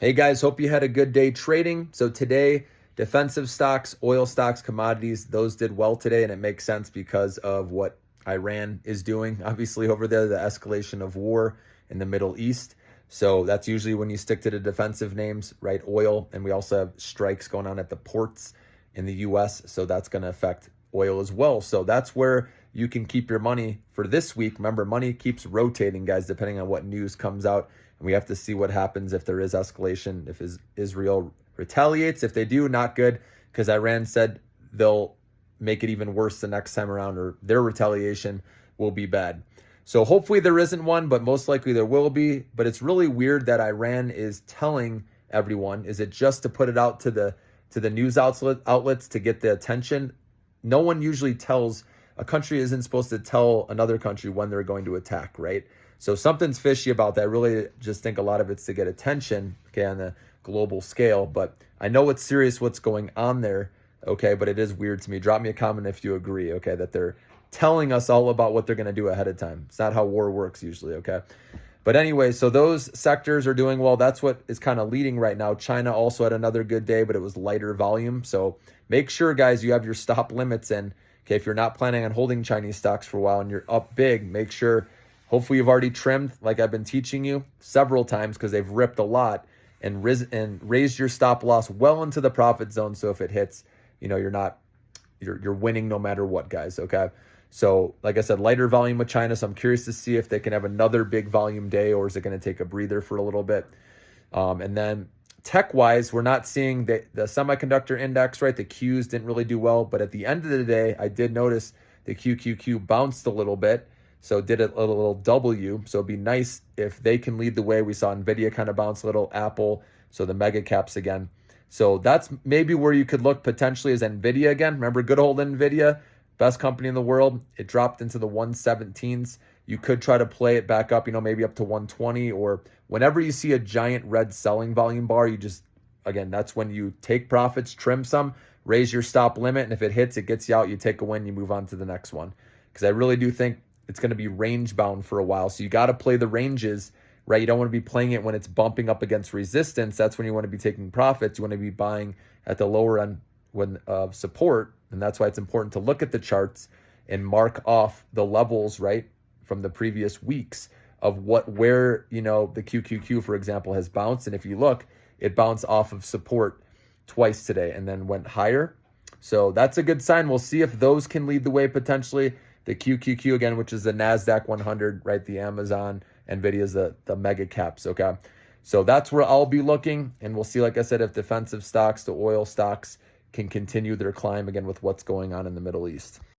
Hey guys, hope you had a good day trading. So today, defensive stocks, oil stocks, commodities, those did well today, and it makes sense because of what Iran is doing, obviously, over there, the escalation of war in the Middle East. So that's usually when you stick to the defensive names, right? Oil, and we also have strikes going on at the ports in the US, so that's going to affect oil as well. So that's where you can keep your money for this week. Remember, money keeps rotating, guys, depending on what news comes out. And we have to see what happens if there is escalation, if Israel retaliates. If they do, not good, because Iran said they'll make it even worse the next time around, or their retaliation will be bad. So hopefully there isn't one, but most likely there will be. But it's really weird that Iran is telling everyone. Is it just to put it out to the news outlets to get the attention? No one usually tells, a country isn't supposed to tell another country when they're going to attack, right? So something's fishy about that. I really just think a lot of it's to get attention, okay, on the global scale. But I know it's serious what's going on there, okay, but it is weird to me. Drop me a comment if you agree, okay, that they're telling us all about what they're going to do ahead of time. It's not how war works usually, okay? But anyway, so those sectors are doing well. That's what is kind of leading right now. China also had another good day, but it was lighter volume. So make sure, guys, you have your stop limits in. Okay, if you're not planning on holding Chinese stocks for a while and you're up big, make sure, hopefully you've already trimmed like I've been teaching you several times, because they've ripped a lot, and raised your stop loss well into the profit zone. So if it hits, you're winning no matter what, guys, okay? So like I said, lighter volume with China. So I'm curious to see if they can have another big volume day, or is it going to take a breather for a little bit? And then tech-wise, we're not seeing the semiconductor index, right? The Qs didn't really do well, but at the end of the day, I did notice the QQQ bounced a little bit, so did a little W. So it'd be nice if they can lead the way. We saw NVIDIA kind of bounce a little, Apple, so the mega caps again. So that's maybe where you could look potentially is NVIDIA again. Remember, good old NVIDIA, best company in the world. It dropped into the 117s. You could try to play it back up, maybe up to 120, or whenever you see a giant red selling volume bar, you just, again, that's when you take profits, trim some, raise your stop limit, and if it hits, it gets you out, you take a win, you move on to the next one. Because I really do think it's going to be range bound for a while. So you got to play the ranges, right? You don't want to be playing it when it's bumping up against resistance. That's when you want to be taking profits. You want to be buying at the lower end of support. And that's why it's important to look at the charts and mark off the levels, right, from the previous weeks of where the QQQ, for example, has bounced. And if you look, it bounced off of support twice today and then went higher. So that's a good sign. We'll see if those can lead the way potentially. The QQQ again, which is the NASDAQ 100, right? The Amazon, NVIDIA's the mega caps, okay? So that's where I'll be looking. And we'll see, like I said, if defensive stocks, the oil stocks can continue their climb again with what's going on in the Middle East.